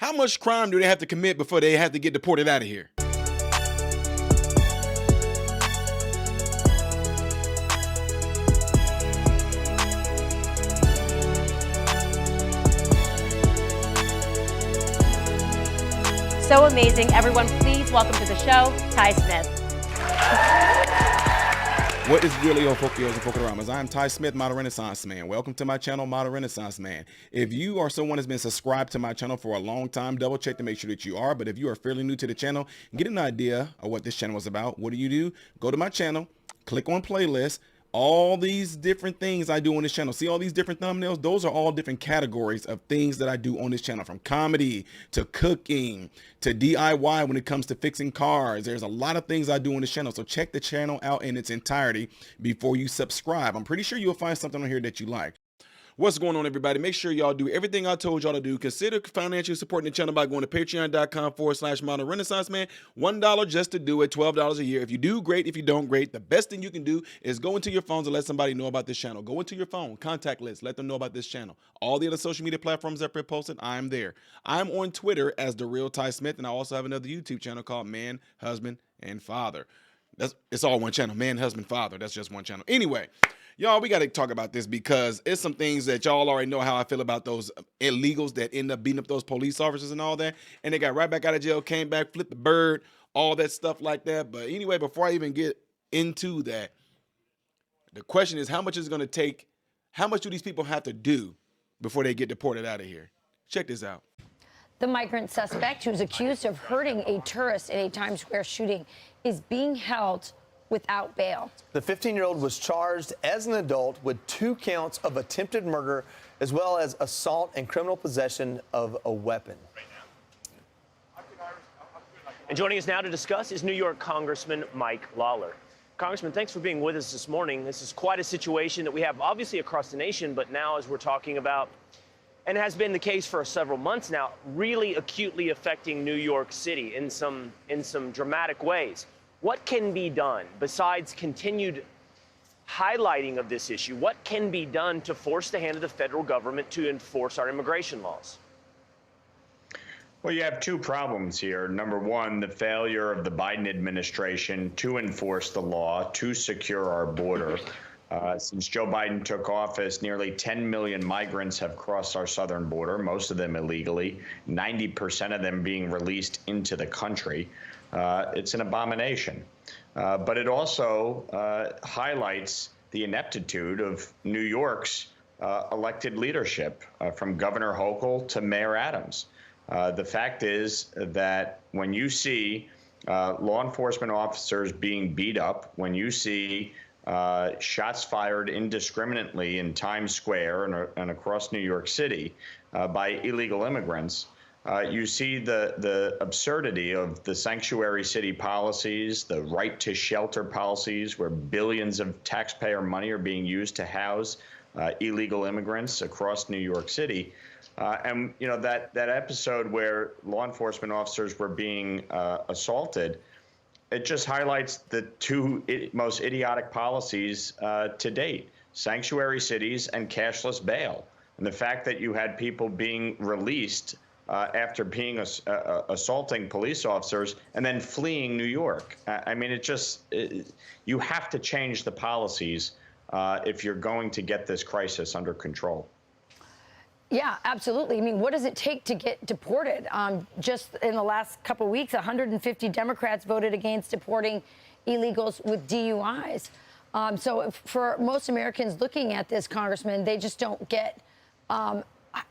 How much crime do they have to commit before they have to get deported out of here? So amazing. Everyone, please welcome to the show, Ty Smith. What is really your Fokios and Fokaramas? I'm Ty Smith, Model Renaissance Man. Welcome to my channel, Model Renaissance Man. If you are someone that's been subscribed to my channel for a long time, double check to make sure that you are. But if you are fairly new to the channel, get an idea of what this channel is about. What do? Go to my channel, click on playlist. All these different things I do on this channel. See all these different thumbnails? Those are all different categories of things that I do on this channel, from comedy to cooking to DIY when it comes to fixing cars. There's a lot of things I do on this channel. So check the channel out in its entirety before you subscribe. I'm pretty sure you'll find something on here that you like. What's going on, everybody? Make sure y'all do everything I told y'all to do. Consider financially supporting the channel by going to patreon.com/Model Renaissance Man. $1 just to do it, $12 a year. If you do, great. If you don't, great. The best thing you can do is go into your phones and let somebody know about this channel. Go into your phone, contact list, let them know about this channel. All the other social media platforms that are posted, I'm there. I'm on Twitter as The Real Ty Smith, and I also have another YouTube channel called Man, Husband, and Father. It's all one channel, Man, Husband, Father. That's just one channel. Anyway, y'all, we got to talk about this because it's some things that y'all already know how I feel about those illegals that end up beating up those police officers and all that. And they got right back out of jail, came back, flipped the bird, all that stuff like that. But anyway, before I even get into that, the question is, how much is it going to take? How much do these people have to do before they get deported out of here? Check this out. The migrant suspect, who's accused of hurting a tourist in a Times Square shooting, is being held without bail. The 15-year-old was charged as an adult with 2 counts of attempted murder, as well as assault and criminal possession of a weapon. And joining us now to discuss is New York Congressman Mike Lawler. Congressman, thanks for being with us this morning. This is quite a situation that we have obviously across the nation, but now as we're talking about, and has been the case for several months now, really acutely affecting New York City in some dramatic ways. What can be done besides continued highlighting of this issue? What can be done to force the hand of the federal government to enforce our immigration laws? Well, you have 2 problems here. Number one, the failure of the Biden administration to enforce the law, to secure our border. Since Joe Biden took office, nearly 10 million migrants have crossed our southern border, most of them illegally, 90% of them being released into the country. It's an abomination. But it also highlights the ineptitude of New York's elected leadership, from Governor Hochul to Mayor Adams. The fact is that when you see law enforcement officers being beat up, when you see shots fired indiscriminately in Times Square and across New York City by illegal immigrants, you see the absurdity of the sanctuary city policies, the right to shelter policies, where billions of taxpayer money are being used to house illegal immigrants across New York City. And, you know, that episode where law enforcement officers were being assaulted, it just highlights the 2 most idiotic policies to date: sanctuary cities and cashless bail. And the fact that you had people being released after being assaulting police officers and then fleeing New York. I mean, you have to change the policies if you're going to get this crisis under control. Yeah, absolutely. I mean, what does it take to get deported? Just in the last couple of weeks, 150 Democrats voted against deporting illegals with DUIs. So for most Americans looking at this, Congressman, they just don't get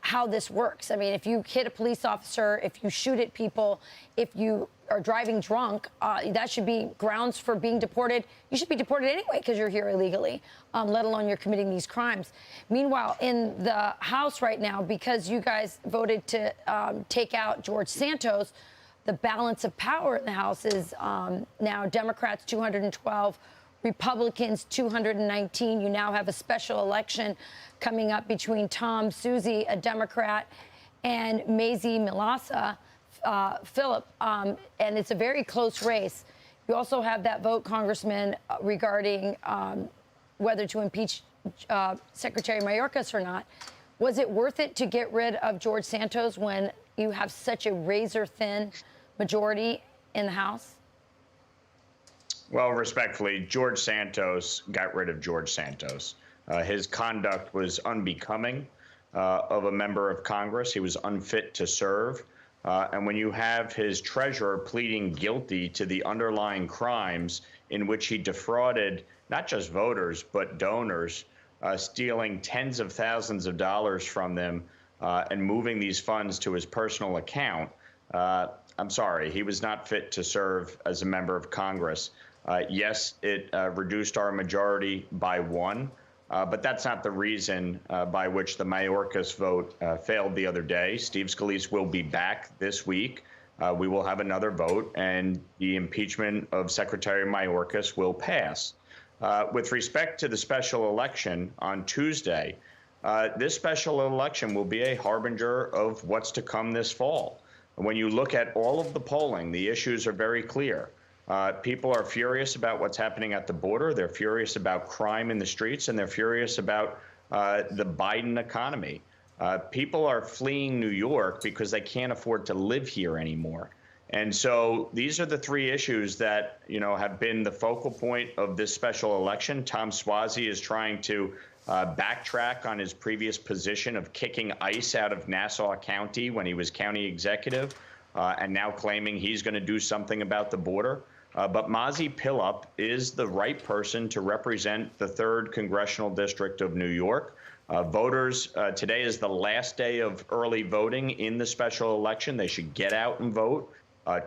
how this works. I mean, if you hit a police officer, if you shoot at people, if you are driving drunk, that should be grounds for being deported. You should be deported anyway because you're here illegally, let alone you're committing these crimes. Meanwhile, in the House right now, because you guys voted to take out George Santos, the balance of power in the House is now Democrats 212, Republicans 219. You now have a special election coming up between Tom Suozzi, a Democrat, and Mazie Milasa Phillip, and it's a very close race. You also have that vote, Congressman, regarding whether to impeach Secretary Mayorkas or not. Was it worth it to get rid of George Santos when you have such a razor-thin majority in the House? Well, respectfully, George Santos got rid of George Santos. His conduct was unbecoming of a member of Congress. He was unfit to serve. And when you have his treasurer pleading guilty to the underlying crimes in which he defrauded not just voters, but donors, stealing tens of thousands of dollars from them and moving these funds to his personal account, I'm sorry, he was not fit to serve as a member of Congress. Yes, it reduced our majority by one, but that's not the reason by which the Mayorkas vote failed the other day. Steve Scalise will be back this week. We will have another vote, and the impeachment of Secretary Mayorkas will pass. With respect to the special election on Tuesday, this special election will be a harbinger of what's to come this fall. When you look at all of the polling, the issues are very clear. People are furious about what's happening at the border. They're furious about crime in the streets, and they're furious about the Biden economy. People are fleeing New York because they can't afford to live here anymore. And so these are the three issues that, have been the focal point of this special election. Tom Suozzi is trying to backtrack on his previous position of kicking ICE out of Nassau County when he was county executive, and now claiming he's going to do something about the border. But Mazi Pilip is the right person to represent the 3rd Congressional District of New York. Voters, today is the last day of early voting in the special election. They should get out and vote.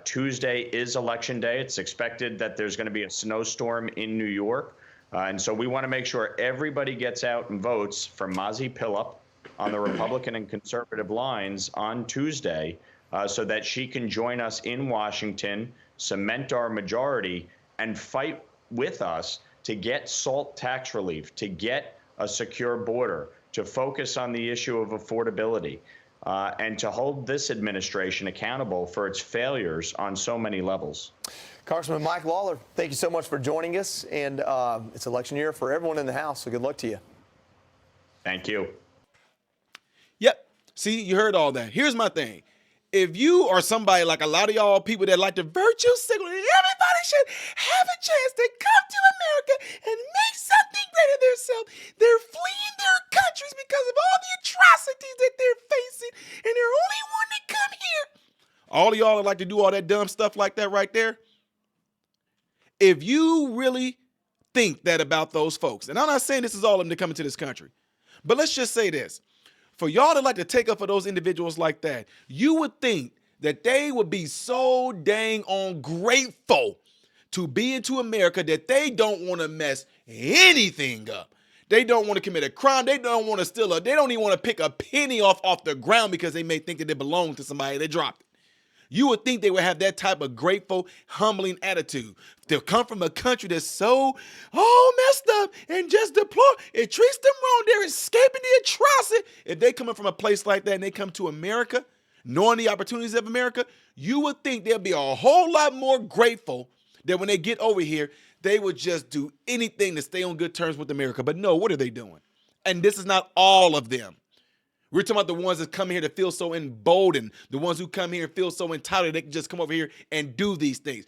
Tuesday is Election Day. It's expected that there's going to be a snowstorm in New York. And so we want to make sure everybody gets out and votes for Mazi Pilip on the Republican and conservative lines on Tuesday, so that she can join us in Washington, cement our majority, and fight with us to get SALT tax relief, to get a secure border, to focus on the issue of affordability, and to hold this administration accountable for its failures on so many levels. Congressman Mike Lawler, thank you so much for joining us. And it's election year for everyone in the House, so good luck to you. Thank you. Yep. See, you heard all that. Here's my thing. If you are somebody like a lot of y'all people that like to virtue signal, everybody should have a chance to come to America and make something great of themselves. They're fleeing their countries because of all the atrocities that they're facing, and they're only wanting to come here. All of y'all that like to do all that dumb stuff like that right there, if you really think that about those folks, and I'm not saying this is all of them that come into this country, but let's just say this. For y'all to like to take up for those individuals like that, you would think that they would be so dang ungrateful to be into America that they don't want to mess anything up. They don't want to commit a crime. They don't want to steal they don't even want to pick a penny off the ground because they may think that it belongs to somebody that dropped it. You would think they would have that type of grateful, humbling attitude. To come from a country that's so messed up and just deplorable. It treats them wrong. They're escaping the atrocity. If they coming from a place like that and they come to America, knowing the opportunities of America, you would think they'll be a whole lot more grateful that when they get over here, they would just do anything to stay on good terms with America. But no, what are they doing? And this is not all of them. We're talking about the ones that come here to feel so emboldened, the ones who come here and feel so entitled they can just come over here and do these things.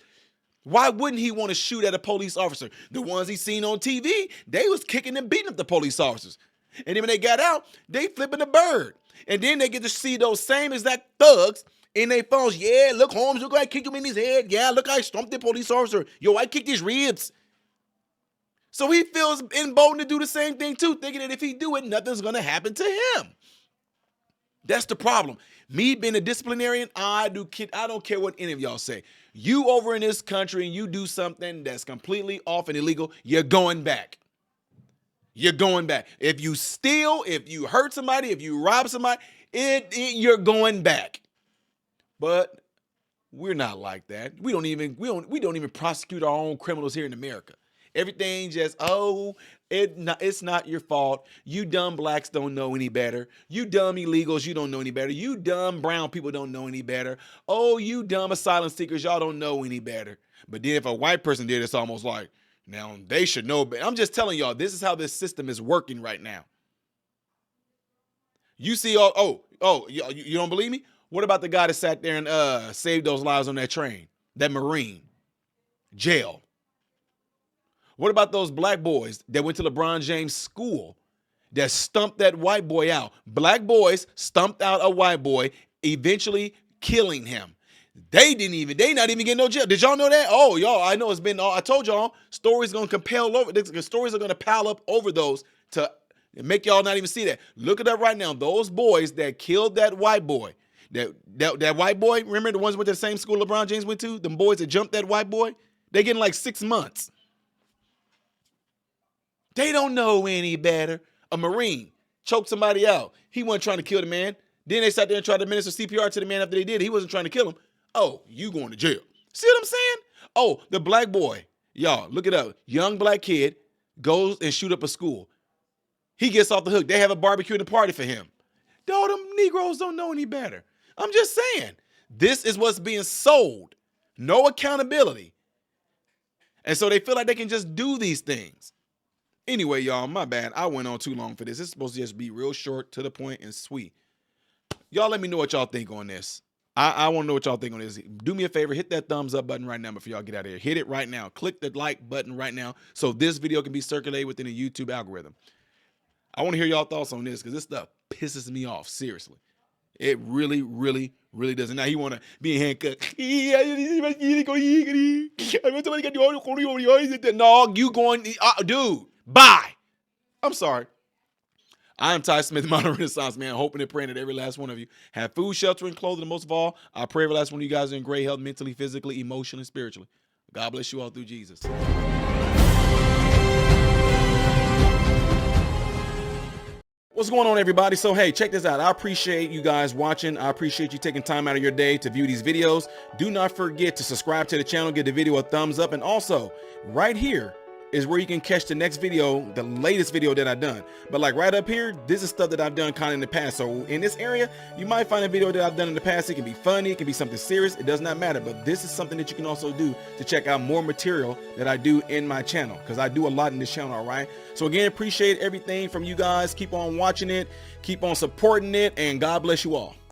Why wouldn't he want to shoot at a police officer? The ones he seen on TV, they was kicking and beating up the police officers. And then when they got out, they flipping the bird. And then they get to see those same exact thugs in their phones. Yeah, look, Holmes, look, I kicked him in his head. Yeah, look, I stomped the police officer. Yo, I kicked his ribs. So he feels emboldened to do the same thing too, thinking that if he do it, nothing's going to happen to him. That's the problem. Me being a disciplinarian, I don't care what any of y'all say. You over in this country and you do something that's completely off and illegal, you're going back. You're going back. If you steal, if you hurt somebody, if you rob somebody, you're going back. But we're not like that. We don't even prosecute our own criminals here in America. Everything just, it's not your fault. You dumb blacks don't know any better. You dumb illegals, you don't know any better. You dumb brown people don't know any better. Oh, you dumb asylum seekers, y'all don't know any better. But then if a white person did, it's almost like, now they should know better. I'm just telling y'all, this is how this system is working right now. You see, you don't believe me? What about the guy that sat there and saved those lives on that train? That Marine? Jail. What about those black boys that went to LeBron James' school that stumped that white boy out? Black boys stumped out a white boy, eventually killing him. They not even getting no jail. Did y'all know that? Oh, y'all, I know it's been, I told y'all, stories going to compel over, the stories are going to pile up over those to make y'all not even see that. Look it up right now. Those boys that killed that white boy, that white boy, remember the ones went to the same school LeBron James went to? Them boys that jumped that white boy? They getting like 6 months. They don't know any better. A Marine choked somebody out. He wasn't trying to kill the man. Then they sat there and tried to administer CPR to the man after they did. He wasn't trying to kill him. Oh, you going to jail. See what I'm saying? Oh, the black boy. Y'all, look it up. Young black kid goes and shoot up a school. He gets off the hook. They have a barbecue and a party for him. Though them Negroes don't know any better. I'm just saying. This is what's being sold. No accountability. And so they feel like they can just do these things. Anyway, y'all, my bad. I went on too long for this. It's supposed to just be real short, to the point, and sweet. Y'all let me know what y'all think on this. I want to know what y'all think on this. Do me a favor, hit that thumbs up button right now before y'all get out of here. Hit it right now. Click the like button right now so this video can be circulated within the YouTube algorithm. I want to hear y'all thoughts on this because this stuff pisses me off, seriously. It really, really, really doesn't. Now he want to be handcuffed. No, you going, dude, bye. I'm sorry. I am Ty Smith, modern Renaissance man, hoping and praying that every last one of you have food, shelter, and clothing. And most of all, I pray every last one of you guys are in great health, mentally, physically, emotionally, spiritually. God bless you all through Jesus. What's going on, everybody? So, hey, check this out. I appreciate you guys watching. I appreciate you taking time out of your day to view these videos. Do not forget to subscribe to the channel, give the video a thumbs up, and also right here is where you can catch the next video, the latest video that I've done. But like right up here, this is stuff that I've done kind of in the past. So in this area, you might find a video that I've done in the past. It can be funny, it can be something serious. It does not matter. But this is something that you can also do to check out more material that I do in my channel, because I do a lot in this channel, all right? So again, appreciate everything from you guys. Keep on watching it, keep on supporting it, and God bless you all.